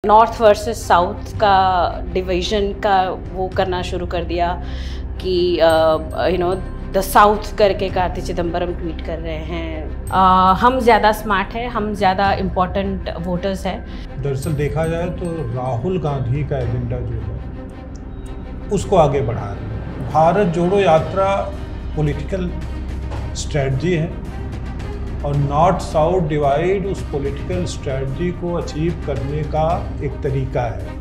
North versus south का division का वो करना शुरू कर दिया कि द साउथ करके कार्ति चिदम्बरम ट्वीट कर रहे हैं हम ज़्यादा स्मार्ट हैं, हम ज़्यादा इम्पोर्टेंट वोटर्स हैं। दरअसल देखा जाए तो राहुल गांधी का एजेंडा जो है उसको आगे बढ़ा रहे हैं। भारत जोड़ो यात्रा पॉलिटिकल स्ट्रेटजी है और नॉर्थ साउथ डिवाइड उस पॉलिटिकल स्ट्रेटजी को अचीव करने का एक तरीका है।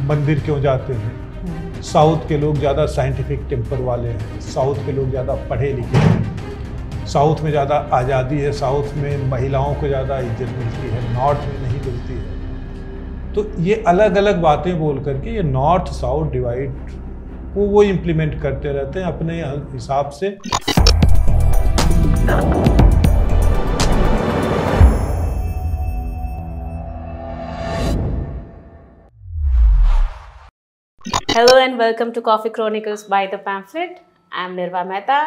मंदिर क्यों जाते हैं? साउथ के लोग ज़्यादा साइंटिफिक टेम्पर वाले हैं, साउथ के लोग ज़्यादा पढ़े लिखे हैं, साउथ में ज़्यादा आज़ादी है, साउथ में महिलाओं को ज़्यादा इज्जत मिलती है, नॉर्थ में नहीं मिलती है। तो ये अलग अलग बातें बोल करके ये नॉर्थ साउथ डिवाइड को वो इम्प्लीमेंट करते रहते हैं अपने हिसाब से। Hello and welcome to Coffee Chronicles by The Pamphlet. I'm Nirva Mehta.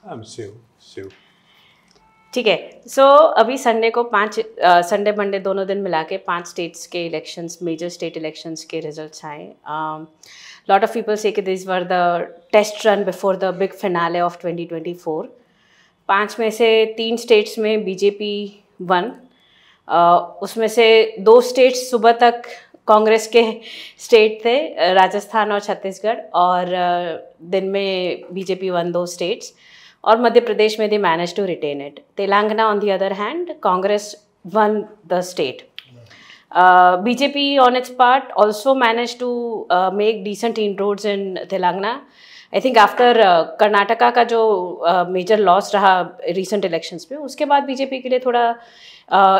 I'm Shiv. ठीक है, सो अभी संडे को संडे मंडे दोनों दिन मिला के 5 स्टेट्स के इलेक्शंस, मेजर स्टेट इलेक्शंस के रिजल्ट्स आए। लॉट ऑफ पीपल से कि this were the test run before the big finale of 2024। 5 में से 3 स्टेट्स में बीजेपी वन। उसमें से 2 स्टेट्स सुबह तक कांग्रेस के स्टेट थे, राजस्थान और छत्तीसगढ़, और दिन में बीजेपी वन 2 स्टेट्स, और मध्य प्रदेश में they manage to retain it. Telangana on the other hand, Congress won the state. BJP on its part also manage to make decent inroads in Telangana. I think after Karnataka का जो मेजर लॉस रहा recent elections में, उसके बाद BJP के लिए थोड़ा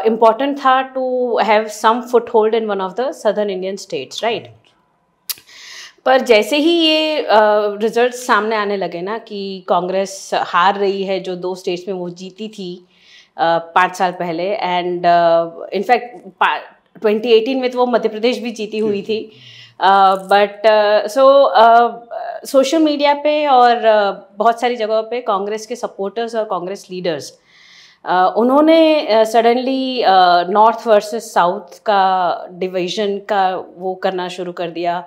important था to have some foothold in one of the southern Indian states, right. पर जैसे ही ये रिजल्ट सामने आने लगे ना कि कांग्रेस हार रही है जो 2 स्टेट्स में वो जीती थी 5 साल पहले, एंड इनफैक्ट 2018 में तो वो मध्य प्रदेश भी जीती हुई थी, बट सोशल मीडिया पे और बहुत सारी जगहों पे कांग्रेस के सपोर्टर्स और कांग्रेस लीडर्स उन्होंने सडनली नॉर्थ वर्सेस साउथ का डिवीजन का वो करना शुरू कर दिया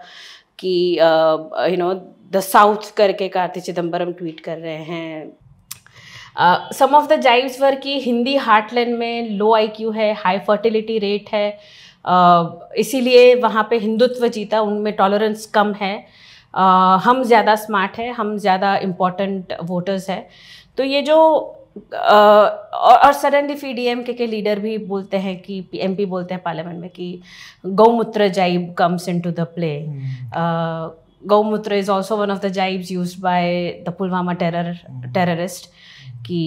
कि द साउथ करके कार्ति चिदम्बरम ट्वीट कर रहे हैं। सम ऑफ द जाइव्स वर कि हिंदी हार्टलैंड में लो IQ है, हाई फर्टिलिटी रेट है, इसीलिए वहाँ पे हिंदुत्व जीता, उनमें टॉलरेंस कम है, हम ज़्यादा स्मार्ट है, हम ज़्यादा इम्पोर्टेंट वोटर्स हैं। तो ये जो और सडनली फिर DMK के लीडर भी बोलते हैं कि MP बोलते हैं पार्लियामेंट में कि gaumutra jibe comes into the play. Gaumutra is also one of the jibes used by the Pulwama terrorist कि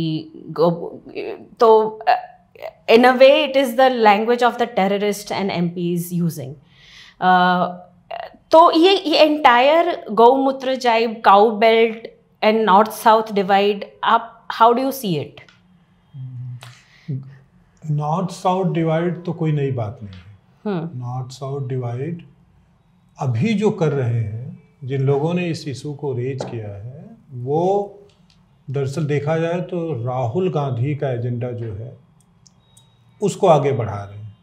तो in a way it is the language of the terrorist and MPs using. तो ये entire गौमूत्र जाइब, cow belt and north south divide, आप how do you see it? North south divide तो कोई नई बात नहीं है। नॉर्थ साउथ डिवाइड अभी जो कर रहे हैं, जिन लोगों ने इस इशू को रेज किया है, वो दरअसल देखा जाए तो राहुल गांधी का एजेंडा जो है उसको आगे बढ़ा रहे हैं।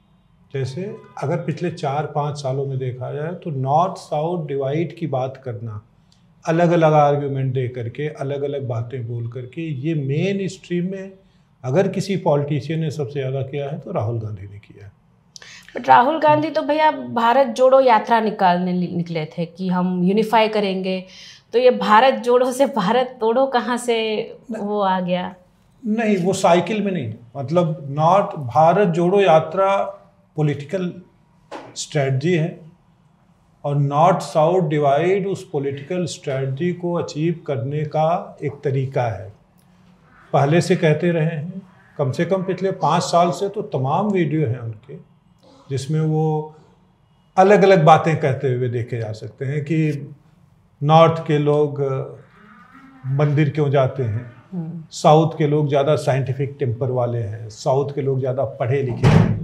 जैसे अगर पिछले 4-5 सालों में देखा जाए तो नॉर्थ साउथ डिवाइड की बात करना, अलग अलग आर्ग्यूमेंट दे करके, अलग अलग बातें बोल करके, ये मेन स्ट्रीम में अगर किसी पॉलिटिशियन ने सबसे ज़्यादा किया है तो राहुल गांधी ने किया है। बट राहुल गांधी तो भैया भारत जोड़ो यात्रा निकालने निकले थे कि हम यूनिफाई करेंगे, तो ये भारत जोड़ो से भारत तोड़ो कहाँ से वो आ गया? नहीं, वो साइकिल में नहीं, मतलब नॉर्थ भारत जोड़ो यात्रा पॉलिटिकल स्ट्रेटजी है और नॉर्थ साउथ डिवाइड उस पॉलिटिकल स्ट्रेटजी को अचीव करने का एक तरीका है। पहले से कहते रहे हैं, कम से कम पिछले 5 साल से तो तमाम वीडियो हैं उनके जिसमें वो अलग अलग बातें कहते हुए देखे जा सकते हैं कि नॉर्थ के लोग मंदिर क्यों जाते हैं, साउथ के लोग ज़्यादा साइंटिफिक टेम्पर वाले हैं, साउथ के लोग ज़्यादा पढ़े लिखे हैं,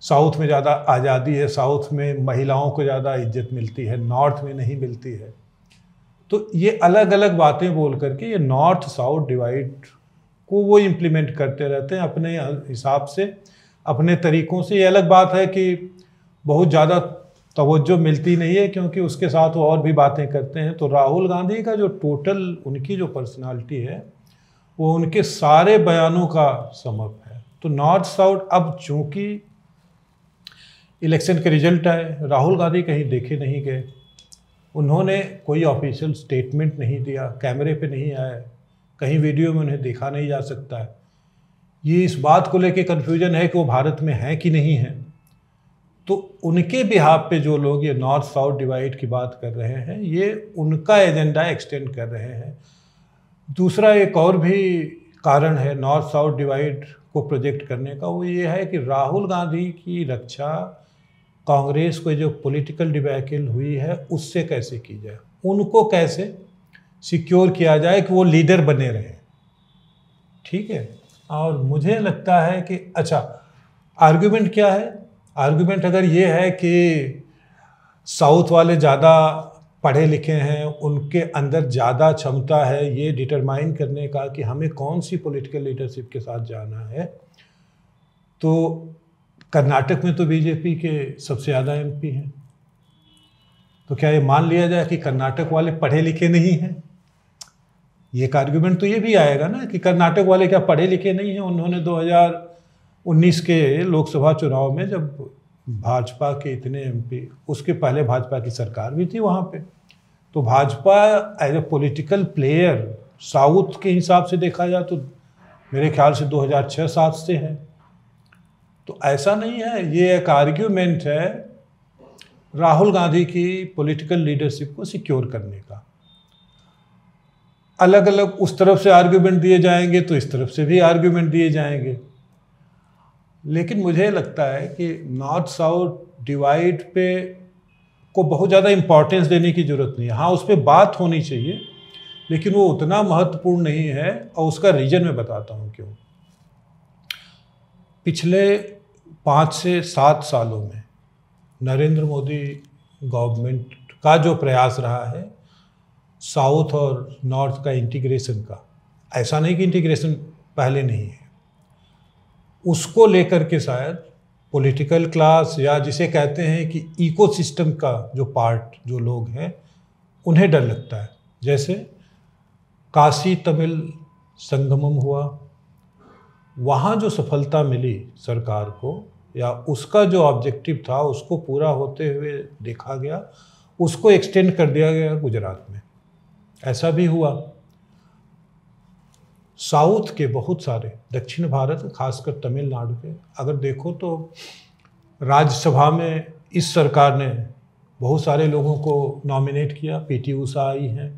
साउथ में ज़्यादा आज़ादी है, साउथ में महिलाओं को ज़्यादा इज्जत मिलती है, नॉर्थ में नहीं मिलती है। तो ये अलग अलग बातें बोल करके ये नॉर्थ साउथ डिवाइड को वो इम्प्लीमेंट करते रहते हैं अपने हिसाब से, अपने तरीक़ों से। ये अलग बात है कि बहुत ज़्यादा तवज्जो मिलती नहीं है, क्योंकि उसके साथ वो और भी बातें करते हैं। तो राहुल गांधी का जो टोटल उनकी जो पर्सनालिटी है वो उनके सारे बयानों का समअप है। तो नॉर्थ साउथ, अब चूंकि इलेक्शन के रिजल्ट आए, राहुल गांधी कहीं देखे नहीं गए, उन्होंने कोई ऑफिशियल स्टेटमेंट नहीं दिया, कैमरे पे नहीं आए, कहीं वीडियो में उन्हें देखा नहीं जा सकता है। ये इस बात को लेके कन्फ्यूजन है कि वो भारत में हैं कि नहीं हैं। तो उनके बिहाफ पे जो लोग ये नॉर्थ साउथ डिवाइड की बात कर रहे हैं, ये उनका एजेंडा एक्सटेंड कर रहे हैं। दूसरा एक और भी कारण है नॉर्थ साउथ डिवाइड को प्रोजेक्ट करने का, वो ये है कि राहुल गांधी की रक्षा कांग्रेस को जो पॉलिटिकल डिबैकल हुई है उससे कैसे की जाए, उनको कैसे सिक्योर किया जाए कि वो लीडर बने रहे। ठीक है। और मुझे लगता है कि अच्छा, आर्गुमेंट क्या है? आर्गुमेंट अगर ये है कि साउथ वाले ज़्यादा पढ़े लिखे हैं, उनके अंदर ज़्यादा क्षमता है ये डिटरमाइन करने का कि हमें कौन सी पॉलिटिकल लीडरशिप के साथ जाना है, तो कर्नाटक में तो बीजेपी के सबसे ज़्यादा एमपी हैं। तो क्या ये मान लिया जाए कि कर्नाटक वाले पढ़े लिखे नहीं हैं? ये एक आर्गुमेंट तो ये भी आएगा ना कि कर्नाटक वाले क्या पढ़े लिखे नहीं हैं? उन्होंने 2019 के लोकसभा चुनाव में, जब भाजपा के इतने एमपी, उसके पहले भाजपा की सरकार भी थी वहाँ पे, तो Bhajpa as a political player south के हिसाब से देखा जाए तो मेरे ख्याल से 2006-07 से है। तो ऐसा नहीं है, ये एक आर्ग्यूमेंट है राहुल गांधी की पॉलिटिकल लीडरशिप को सिक्योर करने का। अलग अलग उस तरफ से आर्ग्यूमेंट दिए जाएंगे तो इस तरफ से भी आर्ग्यूमेंट दिए जाएंगे, लेकिन मुझे लगता है कि नॉर्थ साउथ डिवाइड पे को बहुत ज़्यादा इम्पोर्टेंस देने की ज़रूरत नहीं है। हाँ, उस पर बात होनी चाहिए, लेकिन वो उतना महत्वपूर्ण नहीं है, और उसका रीज़न मैं बताता हूँ क्यों। पिछले 5 से 7 सालों में नरेंद्र मोदी गवर्नमेंट का जो प्रयास रहा है साउथ और नॉर्थ का इंटीग्रेशन का, ऐसा नहीं कि इंटीग्रेशन पहले नहीं है, उसको लेकर के शायद पॉलिटिकल क्लास या जिसे कहते हैं कि इकोसिस्टम का जो पार्ट, जो लोग हैं, उन्हें डर लगता है। जैसे काशी तमिल संगमम हुआ, वहाँ जो सफलता मिली सरकार को, या उसका जो ऑब्जेक्टिव था उसको पूरा होते हुए देखा गया, उसको एक्सटेंड कर दिया गया गुजरात में। ऐसा भी हुआ। साउथ के बहुत सारे, दक्षिण भारत खासकर तमिलनाडु के, अगर देखो तो राज्यसभा में इस सरकार ने बहुत सारे लोगों को नॉमिनेट किया। पीटी उषा आई हैं,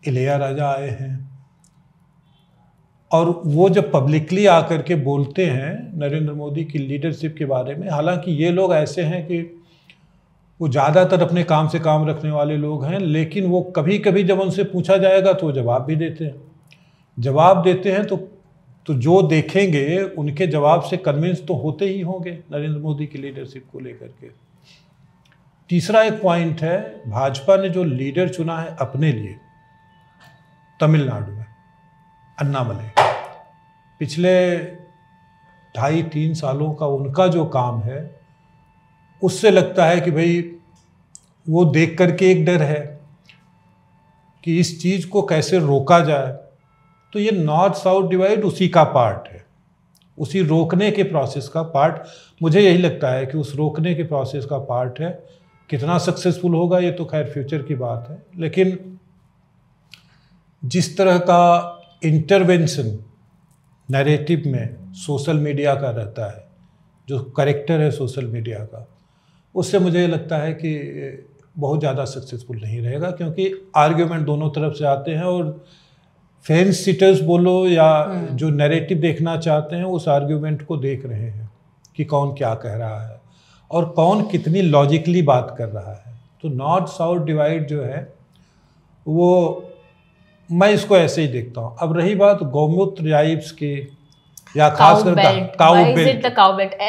इलैयाराजा आए हैं, और वो जब पब्लिकली आकर के बोलते हैं नरेंद्र मोदी की लीडरशिप के बारे में, हालांकि ये लोग ऐसे हैं कि वो ज़्यादातर अपने काम से काम रखने वाले लोग हैं, लेकिन वो कभी कभी जब उनसे पूछा जाएगा तो वो जवाब भी देते हैं। जवाब देते हैं तो जो देखेंगे उनके जवाब से कन्विंस तो होते ही होंगे नरेंद्र मोदी की लीडरशिप को लेकर के। तीसरा एक पॉइंट है, भाजपा ने जो लीडर चुना है अपने लिए तमिलनाडु में, अन्नामलाई, पिछले 2.5-3 सालों का उनका जो काम है, उससे लगता है कि भाई वो देख करके एक डर है कि इस चीज़ को कैसे रोका जाए। तो ये नॉर्थ साउथ डिवाइड उसी का पार्ट है, उसी रोकने के प्रोसेस का पार्ट। मुझे यही लगता है कि उस रोकने के प्रोसेस का पार्ट है। कितना सक्सेसफुल होगा ये तो खैर फ्यूचर की बात है, लेकिन जिस तरह का इंटरवेंशन नैरेटिव में सोशल मीडिया का रहता है, जो करेक्टर है सोशल मीडिया का, उससे मुझे लगता है कि बहुत ज़्यादा सक्सेसफुल नहीं रहेगा, क्योंकि आर्ग्यूमेंट दोनों तरफ से आते हैं, और फेंस सिटर्स बोलो या जो नैरेटिव देखना चाहते हैं उस आर्ग्यूमेंट को देख रहे हैं कि कौन क्या कह रहा है और कौन कितनी लॉजिकली बात कर रहा है। तो नॉर्थ साउथ डिवाइड जो है वो मैं इसको ऐसे ही देखता हूँ। अब रही बात गौमूत्र राइट्स की या खास कर काउ बेल्ट,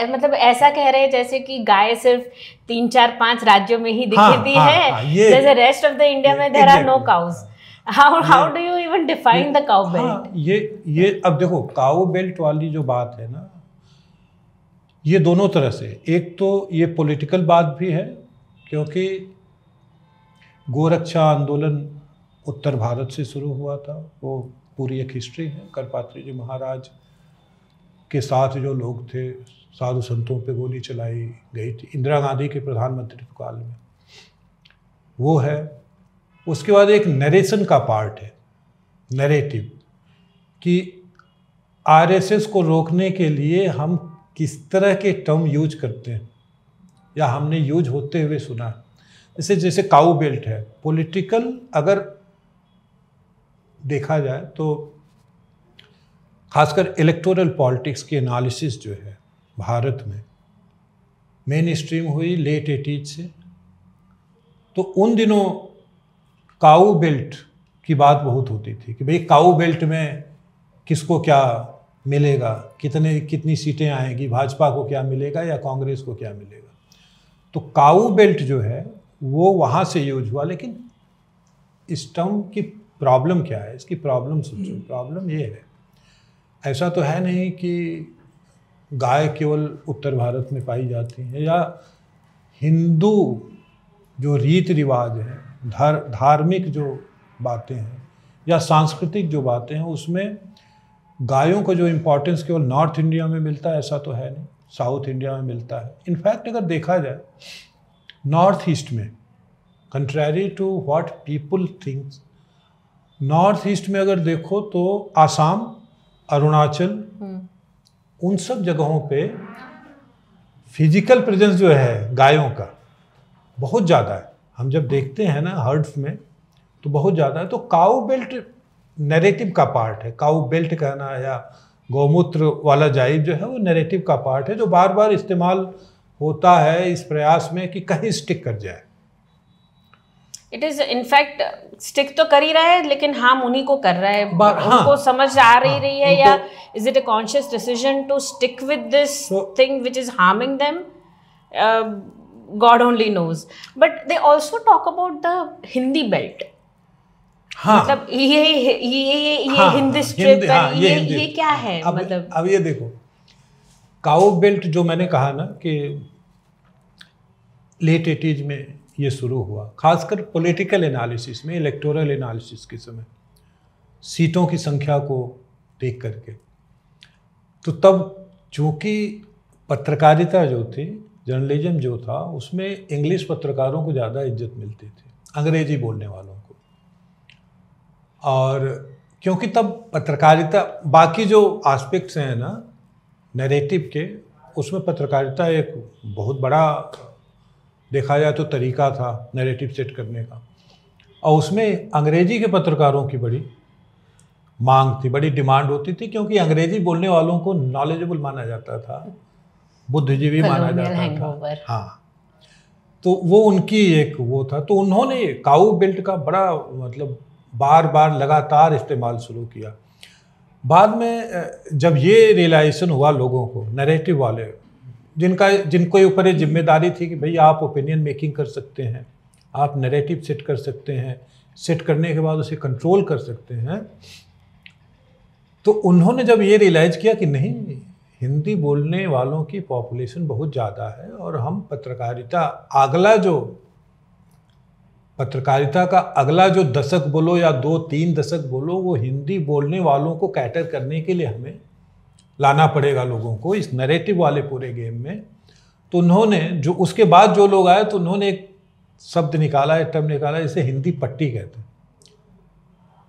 मतलब ऐसा कह रहे हैं जैसे कि गाय सिर्फ 3, 4, 5 राज्यों में ही दिखती है, जैसे रेस्ट ऑफ द इंडिया में there are no cows. How do you even define the cow belt? ये अब देखो काउ बेल्ट वाली जो बात है ना, ये दोनों तरह से, एक तो ये पॉलिटिकल बात भी है क्योंकि गोरक्षा आंदोलन उत्तर भारत से शुरू हुआ था, वो पूरी एक हिस्ट्री है। करपात्री जी महाराज के साथ जो लोग थे, साधु संतों पे गोली चलाई गई थी इंदिरा गांधी के प्रधानमंत्री काल में, वो है। उसके बाद एक नरेशन का पार्ट है, नैरेटिव, कि आरएसएस को रोकने के लिए हम किस तरह के टर्म यूज करते हैं या हमने यूज होते हुए सुना है। जैसे काऊ बेल्ट है, पॉलिटिकल अगर देखा जाए तो खासकर इलेक्टोरल पॉलिटिक्स की एनालिसिस जो है भारत में मेन स्ट्रीम हुई लेट 80s से। तो उन दिनों काऊ बेल्ट की बात बहुत होती थी कि भाई काऊ बेल्ट में किसको क्या मिलेगा, कितनी सीटें आएंगी, भाजपा को क्या मिलेगा या कांग्रेस को क्या मिलेगा। तो काऊ बेल्ट जो है वो वहाँ से यूज हुआ। लेकिन इस टर्म की प्रॉब्लम क्या है, इसकी प्रॉब्लम सोचो। प्रॉब्लम ये है, ऐसा तो है नहीं कि गाय केवल उत्तर भारत में पाई जाती है, या हिंदू जो रीति रिवाज है, धार्मिक जो बातें हैं या सांस्कृतिक जो बातें हैं, उसमें गायों को जो इम्पोर्टेंस केवल नॉर्थ इंडिया में मिलता है ऐसा तो है नहीं, साउथ इंडिया में मिलता है। इनफैक्ट अगर देखा जाए नॉर्थ ईस्ट में, contrary to what people think, north east में अगर देखो तो आसाम, अरुणाचल, उन सब जगहों पे फिजिकल प्रेजेंस जो है गायों का बहुत ज़्यादा है। हम जब देखते हैं ना हर्ड्स में तो बहुत ज़्यादा है। तो काऊ बेल्ट नैरेटिव का पार्ट है। काऊ बेल्ट कहना या गौमूत्र वाला जाइब जो है वो नैरेटिव का पार्ट है, जो बार बार इस्तेमाल होता है इस प्रयास में कि कहीं स्टिक कर जाए। इट इज इनफैक्ट स्टिक तो कर ही रहा है, लेकिन हार्म उन्हीं को कर रहा है। हाँ, उनको समझ आ रही है या is it a conscious decision to stick with this thing which is harming them? God only knows. But they also talk about the Hindi belt. हाँ, मतलब ये हिंदी स्ट्रिप है, ये क्या है? मतलब अब ये देखो, काऊ बेल्ट जो मैंने कहा ना कि लेट 80s में ये शुरू हुआ, खासकर पॉलिटिकल एनालिसिस में, इलेक्टोरल एनालिसिस के समय, सीटों की संख्या को देख करके। तो तब चूंकि पत्रकारिता जो थी, जर्नलिज्म जो था, उसमें इंग्लिश पत्रकारों को ज़्यादा इज्जत मिलती थी अंग्रेजी बोलने वालों को। और क्योंकि तब पत्रकारिता, बाकी जो एस्पेक्ट्स हैं ना नैरेटिव के, उसमें पत्रकारिता एक बहुत बड़ा देखा जाए तो तरीका था नैरेटिव सेट करने का, और उसमें अंग्रेजी के पत्रकारों की बड़ी मांग थी, बड़ी डिमांड होती थी, क्योंकि अंग्रेजी बोलने वालों को नॉलेजेबल माना जाता था, बुद्धिजीवी माना जाता था। हाँ, तो वो उनकी एक वो था। तो उन्होंने काऊ बेल्ट का बड़ा मतलब बार बार लगातार इस्तेमाल शुरू किया। बाद में जब ये रियलाइजेशन हुआ लोगों को, नैरेटिव वाले, जिनको ऊपर ये जिम्मेदारी थी कि भाई आप ओपिनियन मेकिंग कर सकते हैं, आप नैरेटिव सेट कर सकते हैं, सेट करने के बाद उसे कंट्रोल कर सकते हैं, तो उन्होंने जब ये रियलाइज किया कि नहीं, हिंदी बोलने वालों की पॉपुलेशन बहुत ज़्यादा है और हम पत्रकारिता का अगला जो दशक बोलो या 2-3 दशक बोलो, वो हिंदी बोलने वालों को कैटर करने के लिए हमें लाना पड़ेगा लोगों को इस नैरेटिव वाले पूरे गेम में। तो उन्होंने जो उसके बाद जो लोग आए तो उन्होंने एक शब्द निकाला, एक टर्म निकाला, इसे हिंदी पट्टी कहते हैं।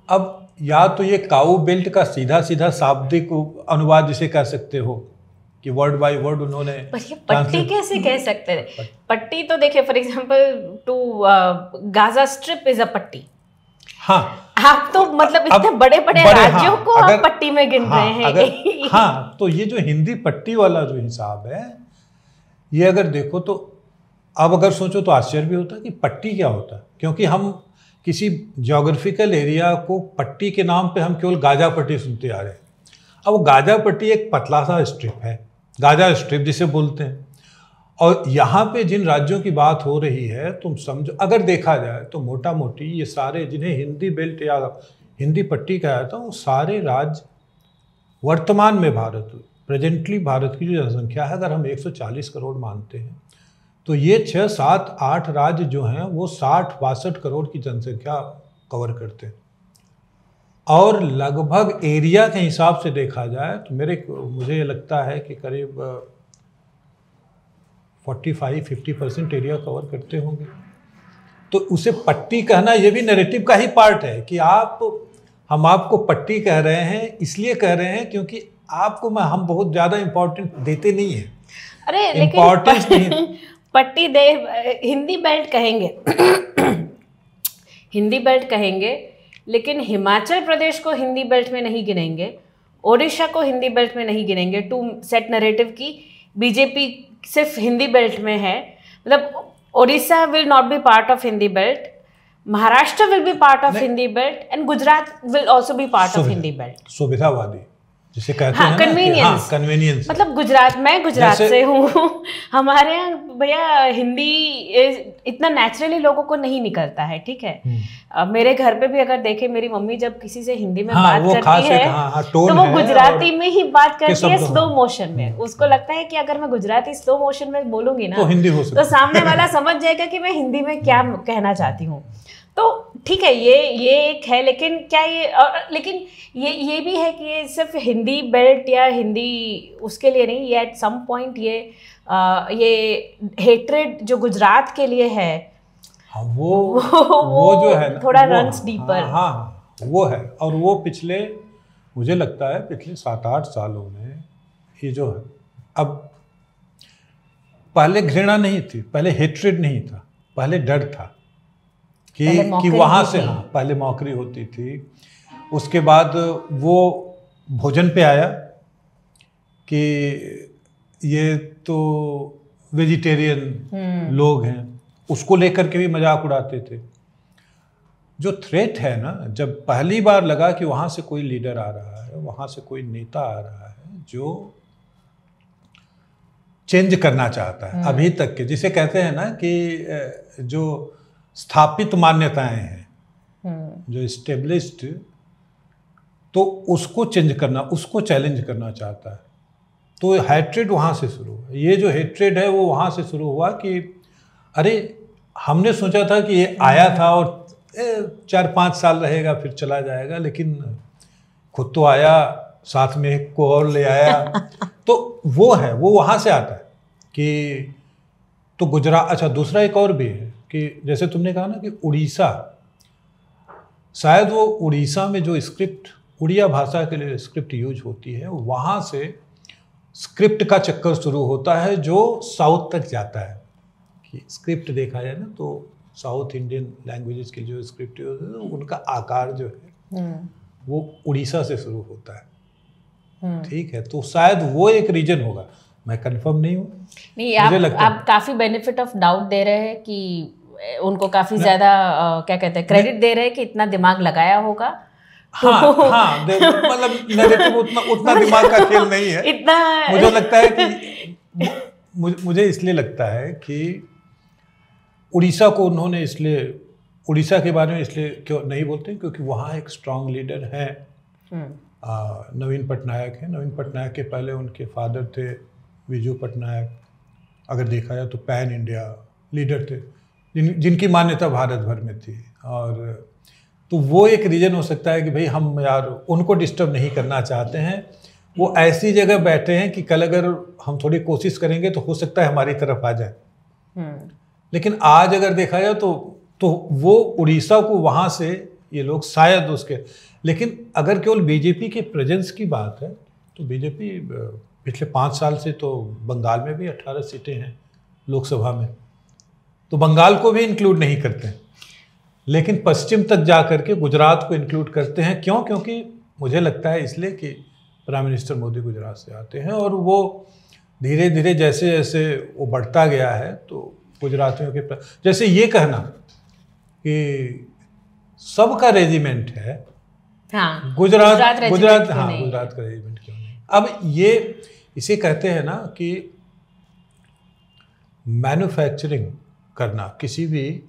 अब या तो ये काऊ बेल्ट का सीधा सीधा शाब्दिक अनुवाद जिसे कह सकते हो कि वर्ड बाय वर्ड उन्होंने, पर ये पट्टी कैसे कह सकते हैं? पट्टी तो देखिए, for example to Gaza strip is a पट्टी। हाँ, आप तो मतलब इतने बड़े बड़े राज्यों को आप पट्टी में गिन रहे हैं। हाँ, तो ये जो हिंदी पट्टी वाला जो हिसाब है, ये अगर देखो तो अब अगर सोचो तो आश्चर्य भी होता है कि पट्टी क्या होता है, क्योंकि हम किसी ज्योग्राफिकल एरिया को पट्टी के नाम पे हम केवल गाजा पट्टी सुनते आ रहे हैं। अब वो गाजा पट्टी एक पतला सा स्ट्रिप है, गाजा स्ट्रिप जिसे बोलते हैं। और यहाँ पे जिन राज्यों की बात हो रही है, तुम समझो, अगर देखा जाए तो मोटा मोटी ये सारे जिन्हें हिंदी बेल्ट या हिंदी पट्टी कहा जाता है, वो सारे राज्य वर्तमान में भारत प्रेजेंटली भारत की जो जनसंख्या है, अगर हम 140 करोड़ मानते हैं, तो ये 6, 7, 8 राज्य जो हैं वो 60-62 करोड़ की जनसंख्या कवर करते हैं। और लगभग एरिया के हिसाब से देखा जाए तो मुझे ये लगता है कि करीब 45-50% एरिया कवर करते होंगे। तो उसे पट्टी कहना ये भी नैरेटिव का ही पार्ट है कि हम आपको पट्टी कह रहे हैं, इसलिए कह रहे हैं क्योंकि आपको हम बहुत ज़्यादा इम्पोर्टेंट देते नहीं हैं। अरे इम्पोर्टेंस नहीं पट्टी दे, हिंदी बेल्ट कहेंगे हिंदी बेल्ट कहेंगे, लेकिन हिमाचल प्रदेश को हिंदी बेल्ट में नहीं गिनेंगे, ओडिशा को हिंदी बेल्ट में नहीं गिनेंगे। टू सेट नैरेटिव की बीजेपी सिर्फ हिंदी बेल्ट में है, मतलब Odisha will not be part of Hindi belt, Maharashtra will be part of Hindi belt and Gujarat will also be part of Hindi belt. सुविधावादी जिसे कहते हैं, कन्वीनियंस, कन्वीनियंस। मतलब मैं गुजरात से हूँ, हमारे यहाँ भैया हिंदी इतना नेचुरली लोगों को नहीं निकलता है, ठीक है। मेरे घर पे भी अगर देखे, मेरी मम्मी जब किसी से हिंदी में बात करती है तो वो गुजराती में ही बात करती है, स्लो मोशन में। उसको लगता है कि अगर मैं गुजराती स्लो मोशन में बोलूंगी ना तो सामने वाला समझ जाएगा कि मैं हिंदी में क्या कहना चाहती हूँ। तो ठीक है, ये एक है, लेकिन क्या लेकिन ये भी है कि ये सिर्फ हिंदी बेल्ट या हिंदी उसके लिए नहीं, ये एट सम पॉइंट ये हेट्रेड जो गुजरात के लिए है, हाँ, वो जो है ना, थोड़ा रन्स डीपर। हाँ, वो है। और वो मुझे लगता है पिछले 7-8 सालों में ये जो है, अब पहले घृणा नहीं थी, पहले हेट्रेड नहीं था, पहले डर था कि वहाँ से, हाँ, पहले मौकरी होती थी। उसके बाद वो भोजन पे आया कि ये तो वेजिटेरियन लोग हैं, उसको लेकर के भी मजाक उड़ाते थे। जो थ्रेट है ना, जब पहली बार लगा कि वहाँ से कोई लीडर आ रहा है, वहाँ से कोई नेता आ रहा है जो चेंज करना चाहता है अभी तक के, जिसे कहते हैं ना कि जो स्थापित मान्यताएं हैं, जो इस्टेब्लिश्ड, तो उसको चेंज करना, उसको चैलेंज करना चाहता है। तो हेट्रेड वहाँ से शुरू हुआ। ये जो हेट्रेड है वो वहाँ से शुरू हुआ कि अरे हमने सोचा था कि ये आया था और 4-5 साल रहेगा फिर चला जाएगा, लेकिन खुद तो आया, साथ में एक को और ले आया। तो वो है, वो वहाँ से आता है कि तो गुजरात। अच्छा, दूसरा एक और भी है कि जैसे तुमने कहा ना कि उड़ीसा, शायद वो उड़ीसा में जो स्क्रिप्ट, उड़िया भाषा के लिए स्क्रिप्ट यूज होती है, वहाँ से स्क्रिप्ट का चक्कर शुरू होता है जो साउथ तक जाता है। कि स्क्रिप्ट देखा जाए ना तो साउथ इंडियन लैंग्वेजेस की जो स्क्रिप्ट यूज है, उनका आकार जो है वो उड़ीसा से शुरू होता है। ठीक है, तो शायद वो एक रीजन होगा, मैं कंफर्म नहीं हूँ। नहीं, आप काफी बेनिफिट ऑफ डाउट दे रहे हैं कि उनको काफी ज्यादा क्या कहते हैं, क्रेडिट दे रहे हैं कि इतना दिमाग लगाया होगा। हाँ, मतलब नैरेटिव उतना दिमाग का खेल नहीं है। इतना मुझे लगता है कि मुझे इसलिए लगता है कि उड़ीसा को उन्होंने इसलिए, उड़ीसा के बारे में इसलिए क्यों नहीं बोलते, क्योंकि वहाँ एक स्ट्रांग लीडर है, नवीन पटनायक है। नवीन पटनायक के पहले उनके फादर थे विजू पटनायक, अगर देखा जाए तो पैन इंडिया लीडर थे, जिनकी मान्यता भारत भर में थी। और तो वो एक रीज़न हो सकता है कि भाई हम यार उनको डिस्टर्ब नहीं करना चाहते हैं, वो ऐसी जगह बैठे हैं कि कल अगर हम थोड़ी कोशिश करेंगे तो हो सकता है हमारी तरफ आ जाए। लेकिन आज अगर देखा जाए तो वो उड़ीसा को वहाँ से ये लोग शायद उसके, लेकिन अगर केवल बीजेपी के प्रेजेंस की बात है तो बीजेपी पिछले 5 साल से तो बंगाल में भी 18 सीटें हैं लोकसभा में, तो बंगाल को भी इंक्लूड नहीं करते हैं, लेकिन पश्चिम तक जा करके गुजरात को इंक्लूड करते हैं। क्यों? क्योंकि मुझे लगता है इसलिए कि प्राइम मिनिस्टर मोदी गुजरात से आते हैं, और वो धीरे धीरे जैसे जैसे वो बढ़ता गया है तो गुजरातियों के जैसे ये कहना कि सबका रेजिमेंट है, हाँ, गुजरात हाँ, गुजरात का रेजिमेंट क्यों नहीं। अब ये इसे कहते हैं ना कि मैन्युफैक्चरिंग करना, किसी भी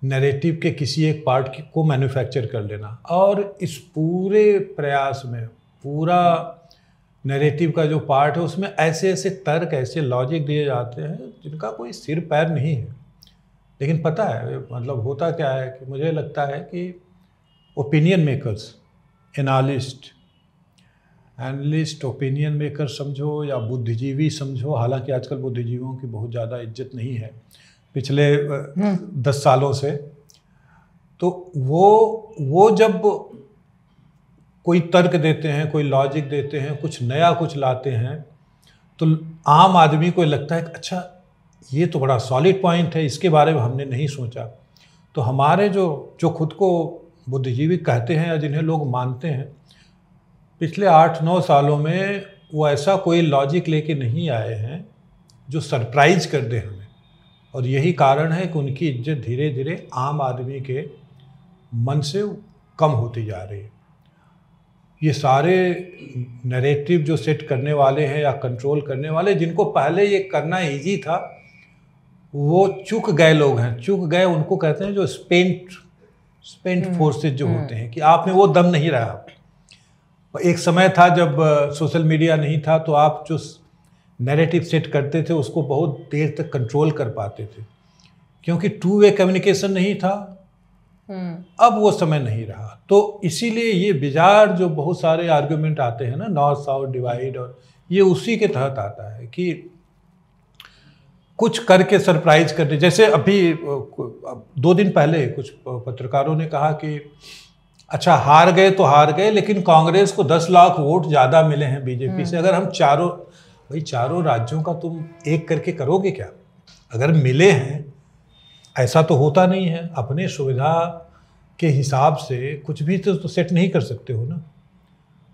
नैरेटिव के किसी एक पार्ट को मैन्युफैक्चर कर लेना, और इस पूरे प्रयास में पूरा नैरेटिव का जो पार्ट है उसमें ऐसे ऐसे तर्क, ऐसे लॉजिक दिए जाते हैं जिनका कोई सिर पैर नहीं है। लेकिन पता है मतलब होता क्या है कि मुझे लगता है कि opinion makers, analyst, opinion maker समझो या बुद्धिजीवी समझो, हालांकि आजकल बुद्धिजीवियों की बहुत ज़्यादा इज्जत नहीं है पिछले 10 सालों से, तो वो जब कोई तर्क देते हैं, कोई लॉजिक देते हैं, कुछ नया कुछ लाते हैं, तो आम आदमी को लगता है कि अच्छा ये तो बड़ा सॉलिड पॉइंट है, इसके बारे में हमने नहीं सोचा। तो हमारे जो खुद को बुद्धिजीवी कहते हैं या जिन्हें लोग मानते हैं, पिछले 8-9 सालों में वो ऐसा कोई लॉजिक लेके नहीं आए हैं जो सरप्राइज कर दे हमें, और यही कारण है कि उनकी इज्जत धीरे धीरे आम आदमी के मन से कम होती जा रही है। ये सारे नैरेटिव जो सेट करने वाले हैं या कंट्रोल करने वाले, जिनको पहले ये करना इजी था, वो चूक गए लोग हैं। चूक गए उनको कहते हैं जो स्पेंट फोर्सेस जो होते हैं, कि आप में वो दम नहीं रहा। एक समय था जब सोशल मीडिया नहीं था, तो आप जो नैरेटिव सेट करते थे उसको बहुत देर तक कंट्रोल कर पाते थे, क्योंकि 2 वे कम्युनिकेशन नहीं था। अब वो समय नहीं रहा। तो इसीलिए ये बिजार जो बहुत सारे आर्गुमेंट आते हैं ना, नॉर्थ साउथ डिवाइड, और ये उसी के तहत आता है कि कुछ करके सरप्राइज करते। जैसे अभी 2 दिन पहले कुछ पत्रकारों ने कहा कि अच्छा हार गए तो हार गए, लेकिन कांग्रेस को 10 लाख वोट ज़्यादा मिले हैं बीजेपी से। अगर हम चारों राज्यों का तुम एक करके करोगे क्या? अगर मिले हैं, ऐसा तो होता नहीं है। अपने सुविधा के हिसाब से कुछ भी तो सेट नहीं कर सकते हो ना।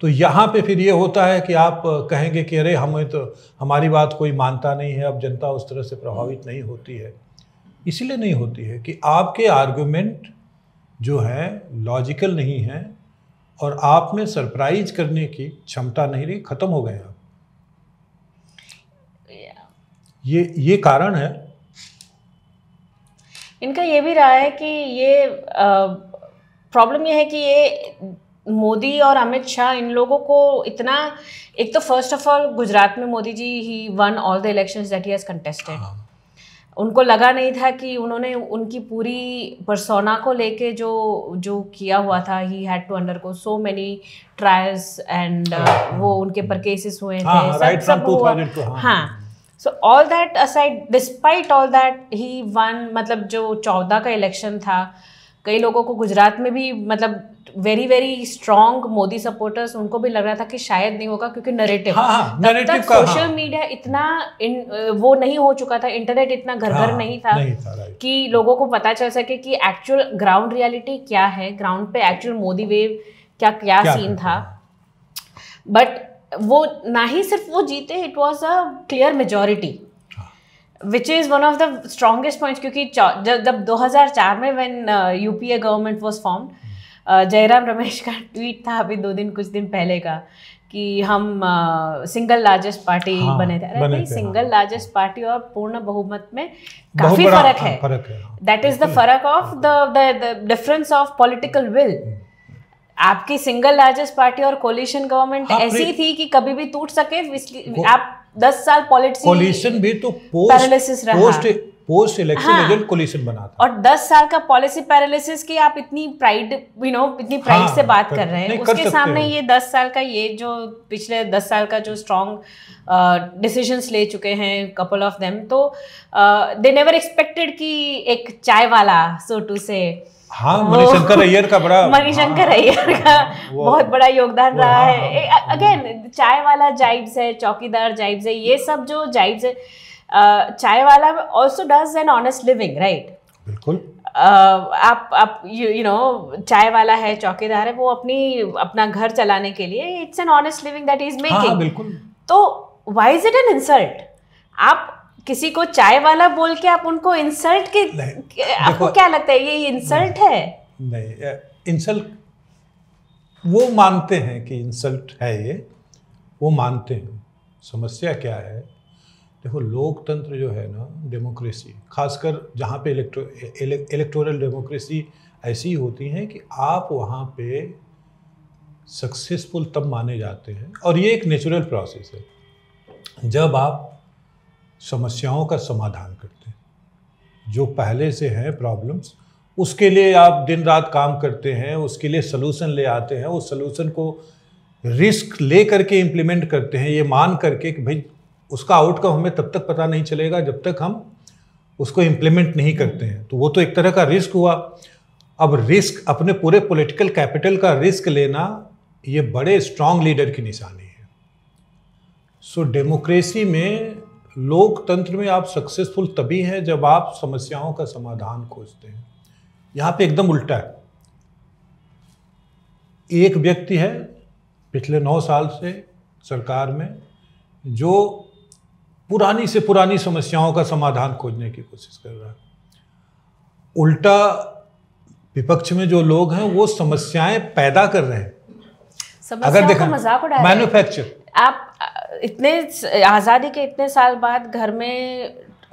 तो यहाँ पे फिर ये होता है कि आप कहेंगे कि अरे हमें तो हमारी बात कोई मानता नहीं है, अब जनता उस तरह से प्रभावित नहीं होती है। इसलिए नहीं होती है कि आपके आर्गुमेंट जो है लॉजिकल नहीं है, और आप में सरप्राइज करने की क्षमता नहीं रही, खत्म हो गए आप। ये कारण है। इनका ये भी रहा है कि ये प्रॉब्लम ये है कि ये मोदी और अमित शाह, इन लोगों को इतना, एक तो फर्स्ट ऑफ ऑल गुजरात में मोदी जी ही won all the elections that he has contested. उनको लगा नहीं था कि उन्होंने उनकी पूरी पर्सोना को लेके जो किया हुआ था, he had to undergo so many trials and वो उनके पर केसेस हुए थे, सब हुआ। हाँ, so all that aside, despite all that he won. मतलब जो 14 का इलेक्शन था, कई लोगों को गुजरात में भी, मतलब very very strong Modi supporters, उनको भी लग रहा था कि शायद नहीं होगा, क्योंकि नैरेटिव, तब सोशल मीडिया इतना वो नहीं हो चुका था, इंटरनेट इतना घर घर नहीं था कि लोगों को पता चल सके कि एक्चुअल ग्राउंड रियलिटी क्या है, ग्राउंड पे एक्चुअल मोदी वेव क्या सीन था। बट वो ना ही सिर्फ वो जीते, it was a clear majority, which is one of the strongest points. क्योंकि जब 2004 में when UPA government was formed, Jairam Ramesh का ट्वीट था अभी कुछ दिन पहले का, कि हम सिंगल लार्जेस्ट पार्टी बने थे। अरे भाई, सिंगल लार्जेस्ट पार्टी और पूर्ण बहुमत में काफी फर्क है। दैट इज द फर्क of the difference of political will. आपकी सिंगल लार्जेस्ट पार्टी और कोलिशन गवर्नमेंट ऐसी थी कि कभी भी टूट सके। आप 10 साल कोलिशन भी तो पोस्ट इलेक्शन रिजल्ट कोलिशन बना था, और 10 साल का पॉलिसी पैरालिसिस की आप इतनी प्राइड इतनी प्राइड से बात कर रहे हैं। उसके सामने ये 10 साल का, ये जो पिछले 10 साल का जो स्ट्रॉन्ग डिसीजंस ले चुके हैं कपल ऑफ देम, तो दे नेवर एक्सपेक्टेड कि एक चाय वाला, सो टू से, मणिशंकर अय्यर का बहुत बड़ा योगदान रहा है। अगेन चाय वाला जाइब्स है, चौकीदार जाइब्स है, ये सब जो जाइब्स है, चाय वाला also does an honest living, right? बिल्कुल। आप यू नो चाय वाला है, चौकीदार है, वो अपना घर चलाने के लिए, it's an honest living that is making. बिल्कुल। तो why is it an insult? आप किसी को चाय वाला बोल के आप उनको इंसल्ट के, आपको क्या लगता है ये इंसल्ट है? नहीं, इंसल्ट वो मानते हैं कि इंसल्ट है, ये वो मानते हैं। समस्या क्या है? देखो, लोकतंत्र जो है ना, डेमोक्रेसी, खासकर जहाँ पे इलेक्टोरल डेमोक्रेसी ऐसी होती है कि आप वहाँ पे सक्सेसफुल तब माने जाते हैं, और ये एक नेचुरल प्रोसेस है, जब आप समस्याओं का समाधान करते हैं। जो पहले से हैं प्रॉब्लम्स, उसके लिए आप दिन रात काम करते हैं, उसके लिए सलूशन ले आते हैं, उस सलूशन को रिस्क ले करके इम्प्लीमेंट करते हैं, ये मान करके कि भाई उसका आउटकम हमें तब तक पता नहीं चलेगा जब तक हम उसको इम्प्लीमेंट नहीं करते हैं। तो वो तो एक तरह का रिस्क हुआ। अब रिस्क, अपने पूरे पॉलिटिकल कैपिटल का रिस्क लेना, ये बड़े स्ट्रांग लीडर की निशानी है। सो डेमोक्रेसी में, लोकतंत्र में आप सक्सेसफुल तभी हैं जब आप समस्याओं का समाधान खोजते हैं। यहाँ पे एकदम उल्टा है। एक व्यक्ति है पिछले 9 साल से सरकार में, जो पुरानी से पुरानी समस्याओं का समाधान खोजने की कोशिश कर रहा है। उल्टा विपक्ष में जो लोग हैं वो समस्याएं पैदा कर रहे हैं। अगर देखा मजाक उड़ा मैन्युफैक्चर, आप इतने आज़ादी के इतने साल बाद घर में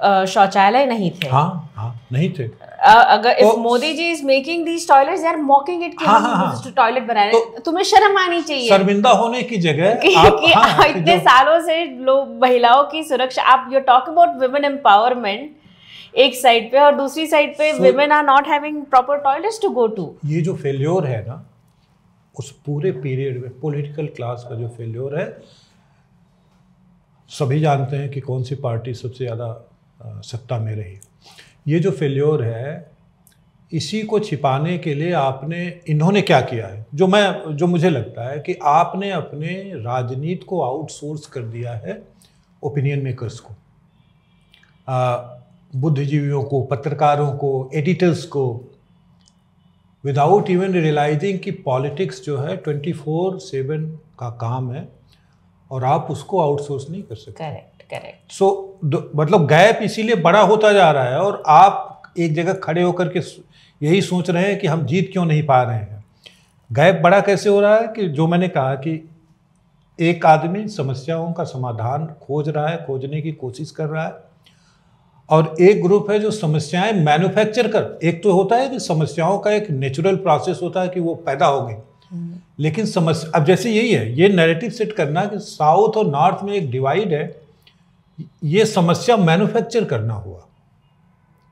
शौचालय नहीं थे। हाँ हाँ, नहीं थे। अगर if Modi ji is making these toilets, they are mocking it कि हम टॉयलेट बना रहे हैं, तुम्हें शर्म आनी चाहिए। शर्मिंदा होने की जगह इतने सालों से लोग महिलाओं की सुरक्षा, आप you talk about women empowerment एक साइड पे, और दूसरी साइड पे women are not having proper toilets to go to. ये जो फेल्योर है ना, उस पूरे पीरियड में पॉलिटिकल क्लास का जो फेल्योर है, सभी जानते हैं कि कौन सी पार्टी सबसे ज़्यादा सत्ता में रही। ये जो फेल्योर है, इसी को छिपाने के लिए इन्होंने क्या किया है, जो मुझे लगता है कि आपने अपने राजनीति को आउटसोर्स कर दिया है ओपिनियन मेकर्स को, बुद्धिजीवियों को, पत्रकारों को, एडिटर्स को, विदाउट इवन रियलाइजिंग कि पॉलिटिक्स जो है 24/7 का काम है और आप उसको आउटसोर्स नहीं कर सकते। करेक्ट। सो मतलब गैप इसीलिए बड़ा होता जा रहा है, और आप एक जगह खड़े होकर के यही सोच रहे हैं कि हम जीत क्यों नहीं पा रहे हैं। गैप बड़ा कैसे हो रहा है कि जो मैंने कहा कि एक आदमी समस्याओं का समाधान खोज रहा है, खोजने की कोशिश कर रहा है, और एक ग्रुप है जो समस्याएं मैन्युफैक्चर कर। एक तो होता है कि समस्याओं का एक नेचुरल प्रोसेस होता है कि वो पैदा हो गई, लेकिन समस्या अब जैसे यही है, ये नैरेटिव सेट करना कि साउथ और नॉर्थ में एक डिवाइड है, ये समस्या मैन्युफैक्चर करना हुआ।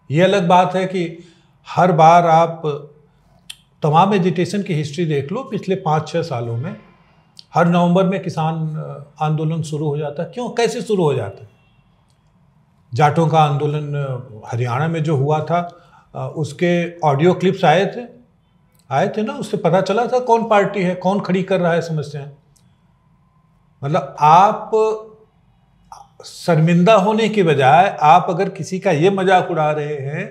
ये अलग बात है कि हर बार आप तमाम एजिटेशन की हिस्ट्री देख लो पिछले 5-6 सालों में, हर नवंबर में किसान आंदोलन शुरू हो जाता है। क्यों, कैसे शुरू हो जाता है? जाटों का आंदोलन हरियाणा में जो हुआ था, उसके ऑडियो क्लिप्स आए थे ना, उससे पता चला था कौन पार्टी है, कौन खड़ी कर रहा है समस्याएं। मतलब आप शर्मिंदा होने के बजाय आप अगर किसी का ये मजाक उड़ा रहे हैं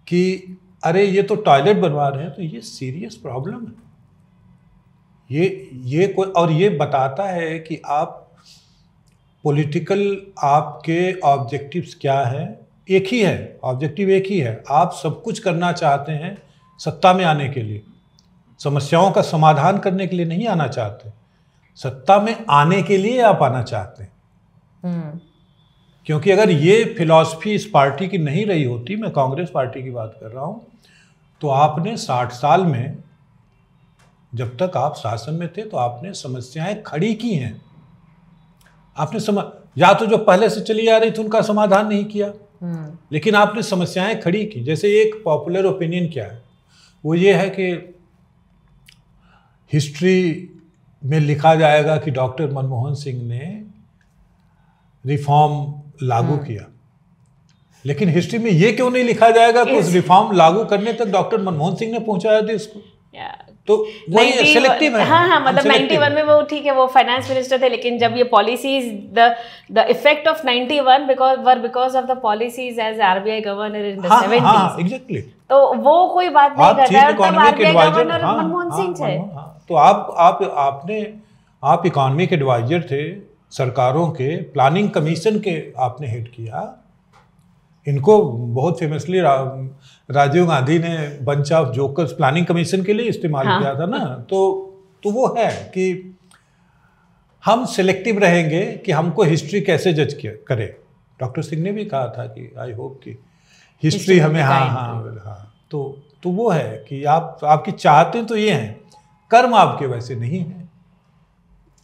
कि अरे ये तो टॉयलेट बनवा रहे हैं, तो ये सीरियस प्रॉब्लम है। ये कोई, और ये बताता है कि आप पॉलिटिकल, आपके ऑब्जेक्टिव्स क्या हैं। एक ही है ऑब्जेक्टिव, एक ही है, आप सब कुछ करना चाहते हैं सत्ता में आने के लिए, समस्याओं का समाधान करने के लिए नहीं आना चाहते, सत्ता में आने के लिए आप आना चाहते हैं। क्योंकि अगर ये फिलॉसफी इस पार्टी की नहीं रही होती, मैं कांग्रेस पार्टी की बात कर रहा हूं, तो आपने 60 साल में, जब तक आप शासन में थे, तो आपने समस्याएं खड़ी की हैं। आपने या तो जो पहले से चली आ रही थी उनका समाधान नहीं किया, लेकिन आपने समस्याएं खड़ी की। जैसे एक पॉपुलर ओपिनियन क्या है, वो ये है कि हिस्ट्री में लिखा जाएगा कि डॉक्टर मनमोहन सिंह ने रिफॉर्म लागू किया, लेकिन हिस्ट्री में ये क्यों नहीं लिखा जाएगा कि उस रिफॉर्म लागू करने तक डॉक्टर मनमोहन सिंह ने पहुंचाया देश को। तो वही सिलेक्टिव है। हाँ, मतलब 91 में वो ठीक है, वो फाइनेंस मिनिस्टर थे, लेकिन जब ये policies, the effect of 91 because of the policies as RBI governor in the 70s। Exactly. तो वो कोई बात नहीं कर रहा है, तब आरबीआई गवर्नर मनमोहन सिंह थे। तो आप इकोनॉमिक एडवाइजर थे सरकारों के, प्लानिंग कमीशन के आपने हेड किया। इनको बहुत फेमसली राजीव गांधी ने bunch of jokers planning commission के लिए इस्तेमाल किया था ना। तो वो है कि हम सिलेक्टिव रहेंगे कि हमको हिस्ट्री कैसे जज करे। डॉक्टर सिंह ने भी कहा था कि आई होप कि हिस्ट्री हमें हाँ। तो वो है कि आप आपकी चाहते तो ये हैं, कर्म आपके वैसे नहीं है।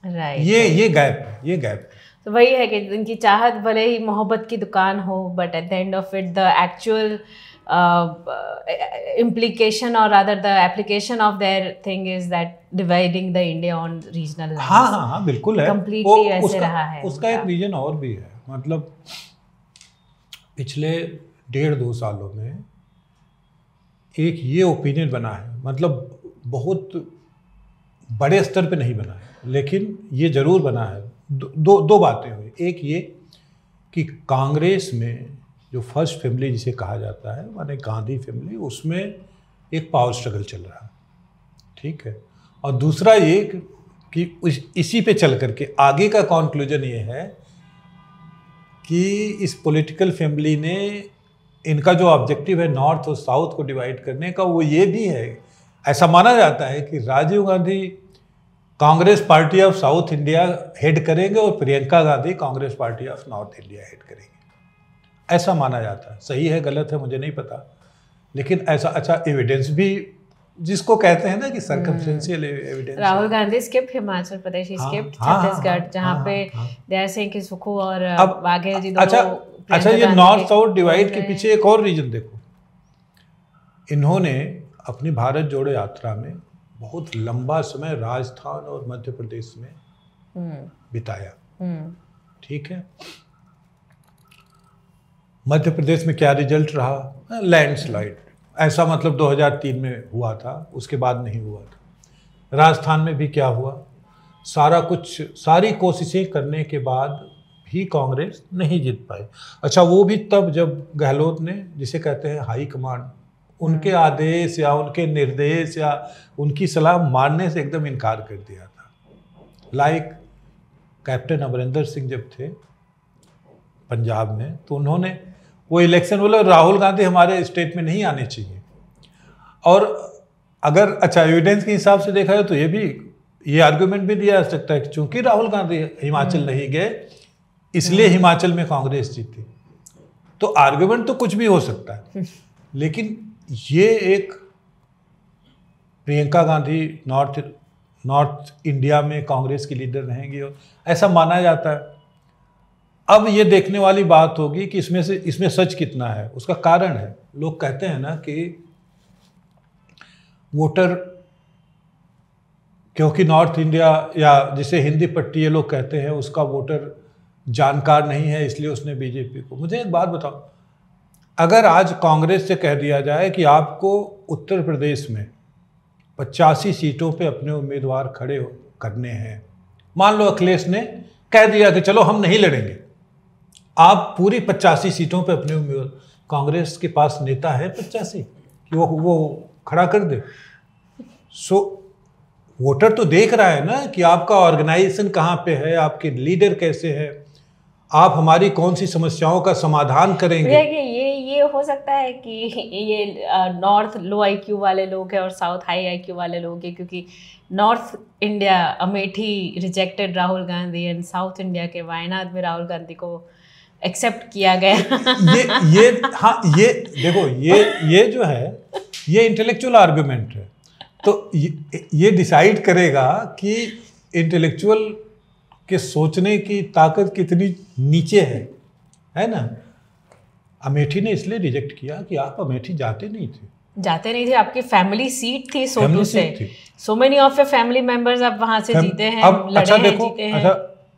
राइट, ये गैप है, ये गैप है। तो वही है कि इनकी चाहत भले ही मोहब्बत की दुकान हो, but at the end of it the actual implication or rather the application of their thing is that dividing the India on regional lines. हाँ बिल्कुल है, completely ऐसे रहा है उसका एक रीजन और भी है। मतलब पिछले 1.5-2 सालों में एक ये ओपिनियन बना है, मतलब बहुत बड़े स्तर पे नहीं बना है लेकिन ये जरूर बना है। दो बातें हुई। एक ये कि कांग्रेस में जो फर्स्ट फैमिली जिसे कहा जाता है, माने गांधी फैमिली, उसमें एक पावर स्ट्रगल चल रहा है, ठीक है। और दूसरा ये कि इसी पे चल करके आगे का कॉन्क्लूजन ये है कि इस पॉलिटिकल फैमिली ने, इनका जो ऑब्जेक्टिव है नॉर्थ और साउथ को डिवाइड करने का, वो ये भी है, ऐसा माना जाता है कि Rajiv Gandhi Congress party of south India head करेंगे और Priyanka Gandhi Congress party of north India head करेंगे, ऐसा माना जाता है। सही है गलत है मुझे नहीं पता, लेकिन ऐसा अच्छा एविडेंस भी जिसको कहते हैं ना कि circumstantial evidence. Rahul Gandhi skip Himachal Pradesh, skip Chhattisgarh, जहाँ पे दया सिंह की सुखू और वाघेल जी दोनों। अच्छा ये नॉर्थ साउथ डिवाइड के पीछे एक और रीजन देखो। इन्होंने अपनी भारत जोड़ो यात्रा में बहुत लंबा समय राजस्थान और मध्य प्रदेश में बिताया, ठीक है। मध्य प्रदेश में क्या रिजल्ट रहा? लैंडस्लाइड। ऐसा मतलब 2003 में हुआ था, उसके बाद नहीं हुआ था। राजस्थान में भी क्या हुआ? सारी कोशिशें करने के बाद भी कांग्रेस नहीं जीत पाई। अच्छा वो भी तब जब गहलोत ने, जिसे कहते हैं हाई कमांड, उनके आदेश या उनके निर्देश या उनकी सलाह मानने से एकदम इनकार कर दिया था। लाइक कैप्टन अमरिंदर सिंह जब थे पंजाब में, तो उन्होंने वो इलेक्शन बोला राहुल गांधी हमारे स्टेट में नहीं आने चाहिए। और अगर अच्छा एविडेंस के हिसाब से देखा जाए तो ये आर्गुमेंट भी दिया जा सकता है कि चूंकि राहुल गांधी हिमाचल नहीं गए इसलिए हिमाचल में कांग्रेस जीती। तो आर्गुमेंट तो कुछ भी हो सकता है, लेकिन ये एक प्रियंका गांधी नॉर्थ इंडिया में कांग्रेस की लीडर रहेंगी और ऐसा माना जाता है। अब ये देखने वाली बात होगी कि इसमें सच कितना है। उसका कारण है, लोग कहते हैं ना कि वोटर, क्योंकि नॉर्थ इंडिया या जिसे हिंदी पट्टी ये लोग कहते हैं, उसका वोटर जानकार नहीं है इसलिए उसने बीजेपी को। मुझे एक बात बताओ, अगर आज कांग्रेस से कह दिया जाए कि आपको उत्तर प्रदेश में 85 सीटों पे अपने उम्मीदवार खड़े करने हैं, मान लो अखिलेश ने कह दिया कि चलो हम नहीं लड़ेंगे, आप पूरी 85 सीटों पे अपने उम्मीदवार, कांग्रेस के पास नेता है 85 कि वो खड़ा कर दे। सो वोटर तो देख रहा है ना कि आपका ऑर्गेनाइजेशन कहाँ पे है, आपके लीडर कैसे हैं, आप हमारी कौन सी समस्याओं का समाधान करेंगे। ये हो सकता है कि ये नॉर्थ लो आईक्यू वाले लोग हैं और साउथ हाई आईक्यू वाले लोग हैं, क्योंकि north India Amethi rejected Rahul Gandhi and south India के वायनाड में राहुल गांधी को एक्सेप्ट किया गया। ये देखो ये जो है ये इंटेलेक्चुअल आर्गुमेंट है, तो ये डिसाइड करेगा कि इंटेलेक्चुअल के सोचने की ताकत कितनी नीचे है ना। अमेठी ने इसलिए रिजेक्ट किया कि आप अमेठी जाते नहीं थे, आपकी फैमिली सीट थी, so many of your family members अब वहां से जीते हैं, अब अच्छा देखो, अच्छा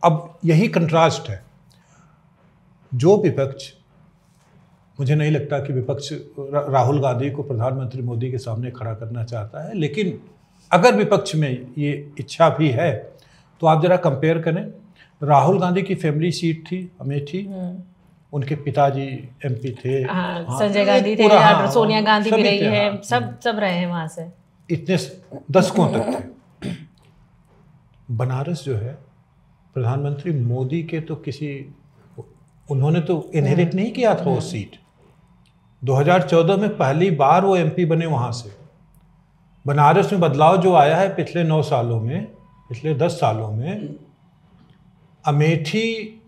अब यही कंट्रास्ट है। जो विपक्ष, मुझे नहीं लगता कि विपक्ष राहुल गांधी को प्रधानमंत्री मोदी के सामने खड़ा करना चाहता है, लेकिन अगर विपक्ष में ये इच्छा भी है तो आप जरा कंपेयर करें। राहुल गांधी की फैमिली सीट थी अमेठी, उनके पिताजी एमपी थे, संजय गांधी थे, सोनिया गांधी भी रही है, सब रहे हैं वहां से, इतने दशकों तक थे। बनारस जो है प्रधानमंत्री मोदी के तो उन्होंने तो इनहेरिट नहीं किया था वो सीट। 2014 में पहली बार वो एमपी बने वहाँ से। बनारस में बदलाव जो आया है पिछले 9 सालों में, पिछले 10 सालों में, अमेठी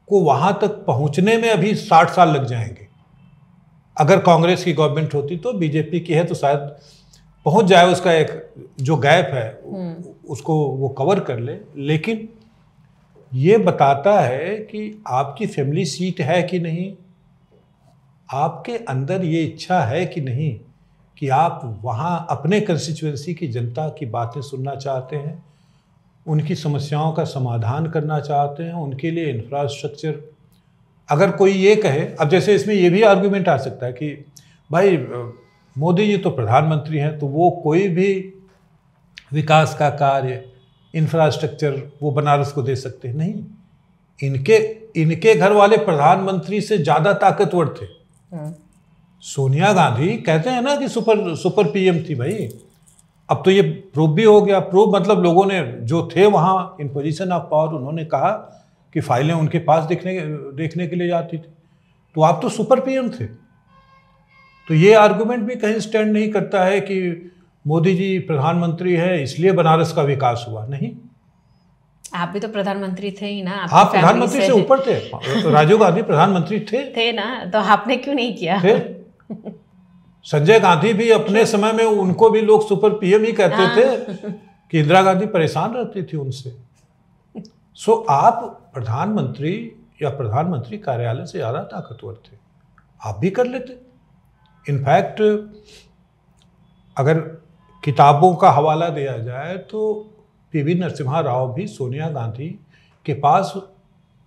को वहाँ तक पहुँचने में अभी 60 साल लग जाएंगे। अगर कांग्रेस की गवर्नमेंट होती तो, बीजेपी की है तो शायद पहुंच जाए, उसका एक जो गैप है उसको वो कवर कर ले। लेकिन ये बताता है कि आपकी फैमिली सीट है कि नहीं, आपके अंदर ये इच्छा है कि नहीं कि आप वहाँ अपने कंस्टिट्यूएंसी की जनता की बातें सुनना चाहते हैं, उनकी समस्याओं का समाधान करना चाहते हैं, उनके लिए इंफ्रास्ट्रक्चर। अगर कोई ये कहे, अब जैसे इसमें ये भी आर्गुमेंट आ सकता है कि भाई मोदी जी तो प्रधानमंत्री हैं, तो वो कोई भी विकास का कार्य, इंफ्रास्ट्रक्चर वो बनारस को दे सकते हैं। नहीं, इनके घर वाले प्रधानमंत्री से ज़्यादा ताकतवर थे। सोनिया गांधी कहते हैं ना कि सुपर पीएम थी भाई। अब तो ये प्रूव भी हो गया। प्रूव मतलब लोगों ने जो थे वहाँ इन पोजीशन ऑफ पावर, उन्होंने कहा कि फाइलें उनके पास देखने के लिए जाती थी। तो आप तो सुपर पीएम थे। तो ये आर्गुमेंट भी कहीं स्टैंड नहीं करता है कि मोदी जी प्रधानमंत्री है इसलिए बनारस का विकास हुआ। नहीं, आप भी तो प्रधानमंत्री थे ही ना। आप प्रधानमंत्री से ऊपर थे। राजीव गांधी प्रधानमंत्री थे ना, तो आपने क्यों नहीं किया? थे। संजय गांधी भी अपने समय में, उनको भी लोग सुपर पीएम ही कहते थे कि इंदिरा गांधी परेशान रहती थी उनसे। सो आप प्रधानमंत्री या प्रधानमंत्री कार्यालय से ज़्यादा ताकतवर थे, आप भी कर लेते। इनफैक्ट अगर किताबों का हवाला दिया जाए तो पीवी नरसिम्हा राव भी सोनिया गांधी के पास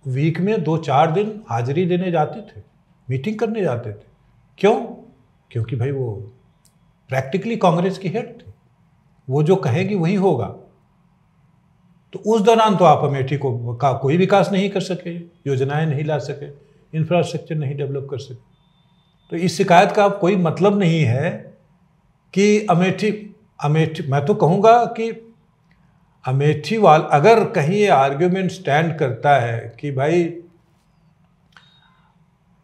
वीक में 2-4 दिन हाजिरी देने जाते थे, मीटिंग करने जाते थे। क्यों? क्योंकि भाई वो प्रैक्टिकली कांग्रेस की हेड थे, वो जो कहेगी वही होगा। तो उस दौरान तो आप अमेठी का कोई विकास नहीं कर सके, योजनाएं नहीं ला सके, इंफ्रास्ट्रक्चर नहीं डेवलप कर सके। तो इस शिकायत का अब कोई मतलब नहीं है कि अमेठी मैं तो कहूँगा कि अमेठी अगर कहीं ये आर्ग्यूमेंट स्टैंड करता है कि भाई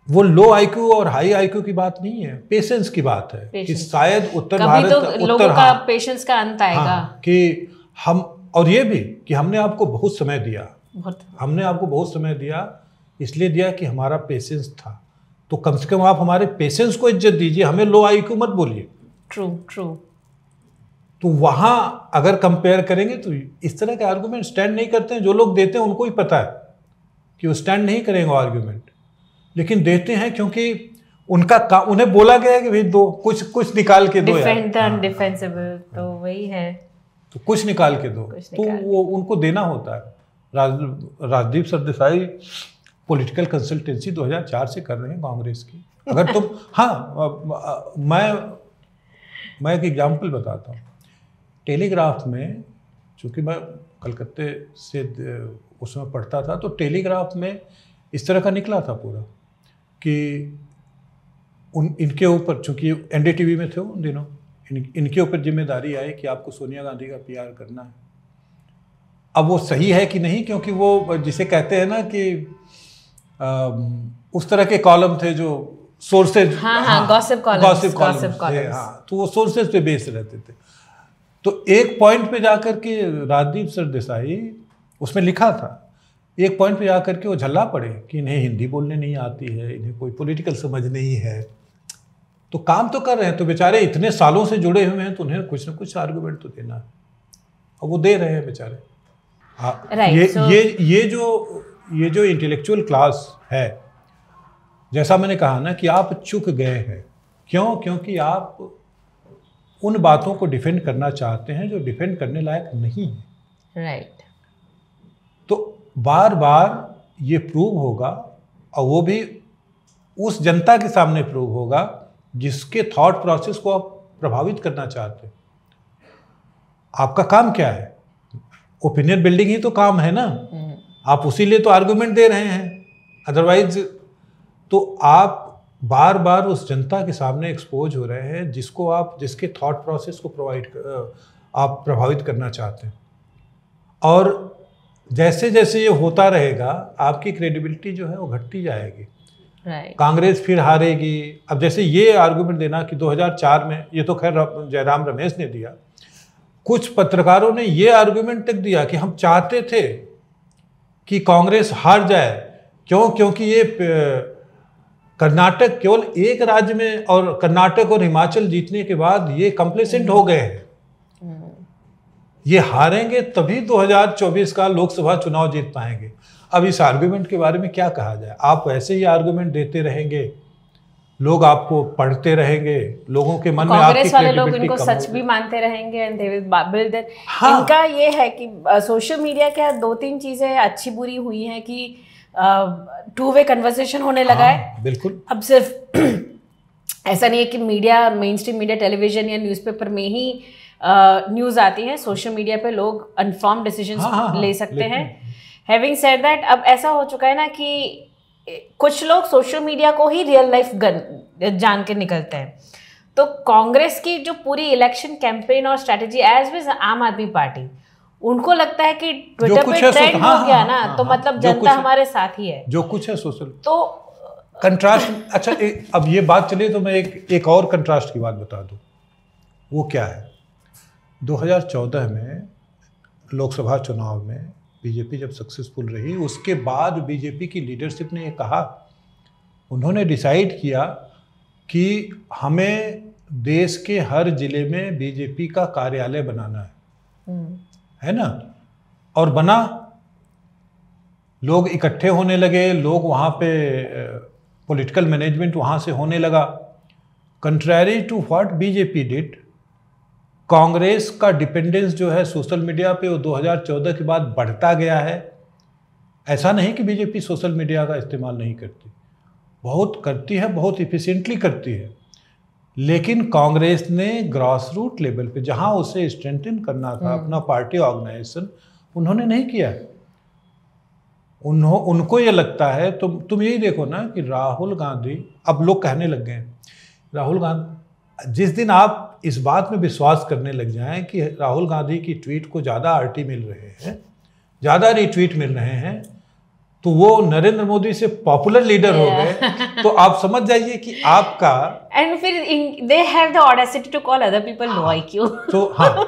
वो लो आईक्यू और हाई आईक्यू की बात नहीं है, पेशेंस की बात है कि शायद उत्तर भारत तो लोगों का पेशेंस का अंत आएगा। कि हम, और ये भी कि हमने आपको बहुत समय दिया, हमने आपको बहुत समय दिया, इसलिए दिया कि हमारा पेशेंस था। तो कम से कम आप हमारे पेशेंस को इज्जत दीजिए, हमें लो आईक्यू मत बोलिए। ट्रू। तो वहां अगर कंपेयर करेंगे तो इस तरह के आर्गुमेंट स्टैंड नहीं करते हैं। जो लोग देते हैं उनको ही पता है कि वो स्टैंड नहीं करेंगे आर्गुमेंट, लेकिन देते हैं क्योंकि उन्हें बोला गया है कि भाई दो कुछ निकाल के दो, डिफेंड द अनडिफेंसिबल, तो वही है, तो कुछ निकाल के दो, तो वो उनको देना होता है। राजदीप सरदेसाई पॉलिटिकल कंसल्टेंसी 2004 से कर रहे हैं कांग्रेस की। अगर तुम मैं एक एग्जाम्पल बताता हूँ। टेलीग्राफ में, चूँकि मैं कलकत्ते से उस समय पढ़ता था, तो टेलीग्राफ में इस तरह का निकला था पूरा कि इनके ऊपर, चूँकि एनडीटीवी में थे उन दिनों, इनके ऊपर जिम्मेदारी आई कि आपको सोनिया गांधी का पीआर करना है। अब वो सही है कि नहीं, क्योंकि वो जिसे कहते हैं ना कि उस तरह के कॉलम थे जो सोर्सेज, गॉसिप कॉलम्स, तो वो सोर्सेज पे बेस रहते थे। तो एक पॉइंट पे जाकर के राजदीप सरदेसाई उसमें लिखा था, एक पॉइंट पे जाकर के वो झल्ला पड़े कि इन्हें हिंदी बोलने नहीं आती है, इन्हें कोई पॉलिटिकल समझ नहीं है। तो काम तो कर रहे हैं, तो बेचारे इतने सालों से जुड़े हुए हैं, तो उन्हें कुछ ना कुछ आर्गुमेंट तो देना है, और वो दे रहे हैं बेचारे। ये जो इंटेलेक्चुअल क्लास है, जैसा मैंने कहा ना कि आप चूक गए हैं। क्यों? क्योंकि आप उन बातों को डिफेंड करना चाहते हैं जो डिफेंड करने लायक नहीं है। राइट। तो बार बार ये प्रूव होगा, और वो भी उस जनता के सामने प्रूव होगा जिसके थॉट प्रोसेस को आप प्रभावित करना चाहते हैं। आपका काम क्या है? ओपिनियन बिल्डिंग ही तो काम है ना। आप उसी लिए तो आर्गुमेंट दे रहे हैं, अदरवाइज तो आप बार बार उस जनता के सामने एक्सपोज हो रहे हैं जिसके थॉट प्रोसेस को आप प्रभावित करना चाहते हैं। और जैसे जैसे ये होता रहेगा, आपकी क्रेडिबिलिटी जो है वो घटती जाएगी। कांग्रेस फिर हारेगी। अब जैसे ये आर्गुमेंट देना कि 2004 में, ये तो खैर जयराम रमेश ने दिया, कुछ पत्रकारों ने ये आर्गुमेंट तक दिया कि हम चाहते थे कि कांग्रेस हार जाए। क्यों? क्योंकि ये कर्नाटक केवल एक राज्य में, और कर्नाटक और हिमाचल जीतने के बाद ये कंप्लेसेंट हो गए हैं। ये हारेंगे तभी 2024 का लोकसभा चुनाव जीत पाएंगे। अब इस आर्गुमेंट के बारे में क्या कहा जाए? आप वैसे ही आर्गुमेंट देते रहेंगे, लोग आपको पढ़ते रहेंगे, लोगों के मन में आपकी कांग्रेस वाले लोग क्रेडिबिलिटी इनको कम सच होगी। भी मानते रहेंगे and they will build it. हाँ। इनका ये है कि सोशल मीडिया के 2-3 चीजें अच्छी बुरी हुई हैं कि टू वे कन्वर्सेशन होने लगा है। हाँ, बिल्कुल। अब सिर्फ ऐसा नहीं है कि media, main stream media, television या न्यूज़पेपर में ही न्यूज़ आती है। सोशल मीडिया पे लोग अनफॉर्म डिसीजंस ले सकते हैं। हैविंग सेड दैट, अब ऐसा हो चुका है ना कि कुछ लोग सोशल मीडिया को ही रियल लाइफ जान के निकलते हैं। तो कांग्रेस की जो पूरी इलेक्शन कैंपेन और स्ट्रेटजी एज विज आम आदमी पार्टी, उनको लगता है कि ट्विटर पे ट्रेंड हो गया ना, तो मतलब जनता हमारे साथ ही है, जो कुछ है सोशल। तो कंट्रास्ट। अच्छा, अब ये बात चले तो मैं एक और कंट्रास्ट की बात बता दूं। वो क्या है? 2014 में लोकसभा चुनाव में बीजेपी जब सक्सेसफुल रही, उसके बाद बीजेपी की लीडरशिप ने ये कहा, उन्होंने डिसाइड किया कि हमें देश के हर जिले में बीजेपी का कार्यालय बनाना है ना? और बना, लोग इकट्ठे होने लगे, लोग वहाँ पे पॉलिटिकल मैनेजमेंट वहाँ से होने लगा। Contrary to what BJP did, Congress का डिपेंडेंस जो है सोशल मीडिया पे वो 2014 के बाद बढ़ता गया है। ऐसा नहीं कि बीजेपी सोशल मीडिया का इस्तेमाल नहीं करती, बहुत करती है, बहुत इफिशिएंटली करती है। लेकिन कांग्रेस ने ग्रास रूट लेवल पे जहां उसे स्ट्रेंथन करना था अपना पार्टी ऑर्गेनाइजेशन, उन्होंने नहीं किया है। उनको ये लगता है, तुम यही देखो ना कि राहुल गांधी, अब लोग कहने लग गए हैं राहुल गांधी, जिस दिन आप इस बात में विश्वास करने लग जाएं कि राहुल गांधी की ट्वीट को ज़्यादा आरटी मिल रहे हैं, ज़्यादा रिट्वीट मिल रहे हैं, तो वो नरेंद्र मोदी से पॉपुलर लीडर हो गए, तो आप समझ जाइए कि आपका एंड फिर they have the audacity to call other people low IQ. तो हाँ,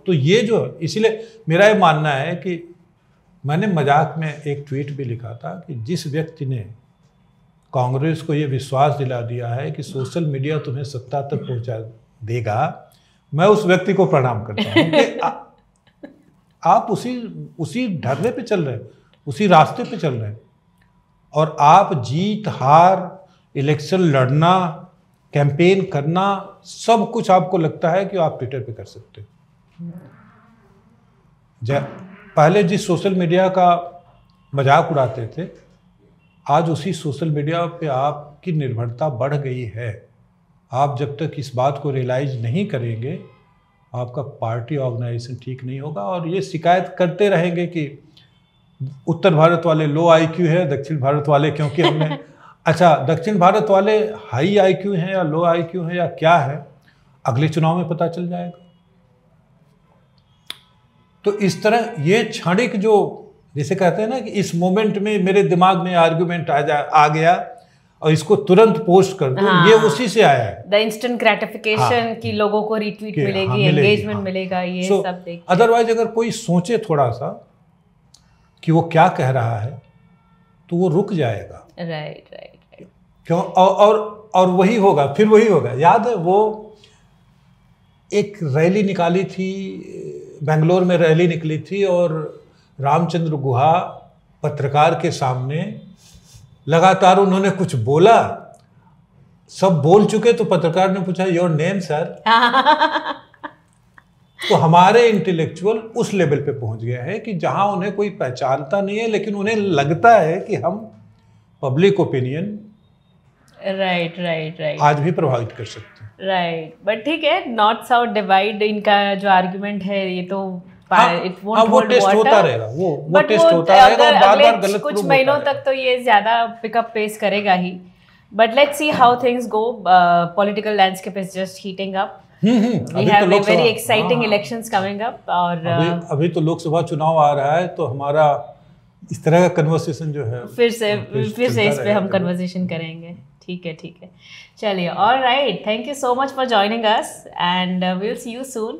तो ये जो, इसीलिए मेरा ये मानना है कि मैंने मजाक में एक ट्वीट भी लिखा था कि जिस व्यक्ति ने कांग्रेस को ये विश्वास दिला दिया है कि सोशल मीडिया तुम्हें सत्ता तक पहुंचा देगा, मैं उस व्यक्ति को प्रणाम करता हूँ कि आप उसी ढर्रे पे चल रहे हैं, उसी रास्ते पे चल रहे हैं, और आप जीत हार, इलेक्शन लड़ना, कैंपेन करना, सब कुछ आपको लगता है कि आप ट्विटर पे कर सकते हैं। पहले जिस सोशल मीडिया का मजाक उड़ाते थे, आज उसी सोशल मीडिया पे आपकी निर्भरता बढ़ गई है। आप जब तक इस बात को रियलाइज नहीं करेंगे, आपका पार्टी ऑर्गेनाइजेशन ठीक नहीं होगा। और ये शिकायत करते रहेंगे कि उत्तर भारत वाले लो आईक्यू है, दक्षिण भारत वाले, क्योंकि हमने अच्छा, दक्षिण भारत वाले हाई आईक्यू हैं या लो आईक्यू हैं या क्या है, अगले चुनाव में पता चल जाएगा। तो इस तरह ये क्षणिक, जो जैसे कहते हैं ना कि इस मोमेंट में मेरे दिमाग में आर्गुमेंट आ गया और इसको तुरंत पोस्ट कर दो, ये उसी से आया है। द इंस्टेंट ग्रेटिफिकेशन की लोगों को रीट्वीट मिलेगी, एंगेजमेंट मिलेगा, ये सब देख। अदरवाइज अगर कोई सोचे थोड़ा सा कि वो क्या कह रहा है, तो वो रुक जाएगा। राइट। क्यों? और वही होगा, फिर वही होगा। याद है वो एक रैली निकाली थी, बेंगलोर में रैली निकली थी, और रामचंद्र गुहा पत्रकार के सामने लगातार उन्होंने कुछ बोला, सब बोल चुके, तो पत्रकार ने पूछा योर नेम सर। तो हमारे इंटेलेक्चुअल उस लेवल पे पहुंच गए हैं कि जहां उन्हें कोई पहचानता नहीं है, लेकिन उन्हें लगता है कि हम पब्लिक ओपिनियन राइट आज भी प्रभावित कर सकते हैं। राइट, बट ठीक है, नॉर्थ साउथ डिवाइड इनका जो आर्गुमेंट है, ये तो इट वोंट वो टेस्ट होता रहेगा, वो टेस्ट होता रहेगा, और बार-बार गलत कुछ महीनों तक तो ये ज्यादा पिकअप पेस करेगा ही। But let's see how things go. Political landscape is just heating up. We have very exciting elections coming up, और अभी तो लोकसभा चुनाव आ रहा है, तो हमारा इस तरह का कन्वर्सेशन जो है फिर से इस पे हम कन्वर्सेशन करेंगे। ठीक है, चलिए, all right, thank you so much for joining us, and we will see you soon.